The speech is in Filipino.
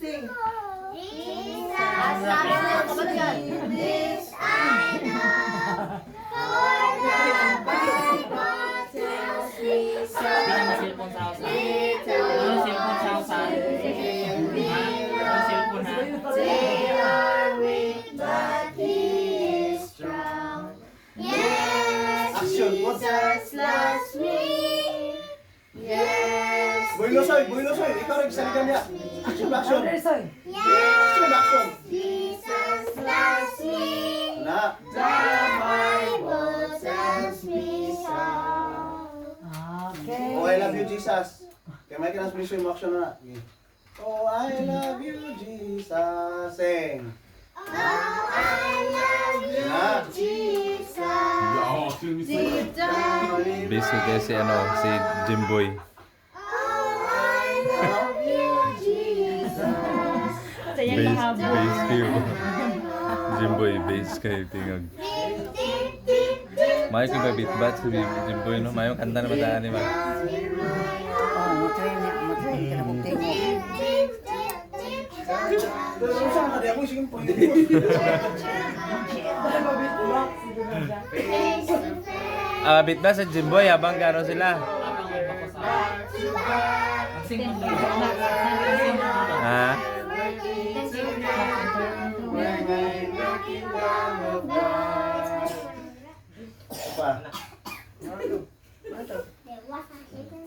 Sing. Jesus this I know, for the Bible tells me so. Cellphone sa house. Cellphone sa house. Cellphone ha. They are weak, but He is strong. Yes, Jesus loves me. Yes, Boy Losoy, ikaw rin salita niya. Action, action. Anderson. Action, action. Jesus loves me. Na. The Bible tells me so. Okay. Oh, I love you, Jesus. Kaya may kinasbisyo yung action na. Oh, I love you, Jesus. Sing. Oh, I love you, Jesus. Deep down in Base ko kasi si Jimboy. Oh, I love you, Jesus. Base kayo. Jimboy, base kayo. Tingog. Deep, deep, deep, deep Mayo ko ba bitbat si Jimboy, no? Mayo kanta na mataan ni Mag. down in my Oh, matry ka na kung Deep, deep, deep, deep down. Pero saan na di ako sige po. Face to face. Bitbat sa Jimboy, habang gano'n sila. Sing mo. Ha? Working together when we walk in love of God. Pa. There was a hidden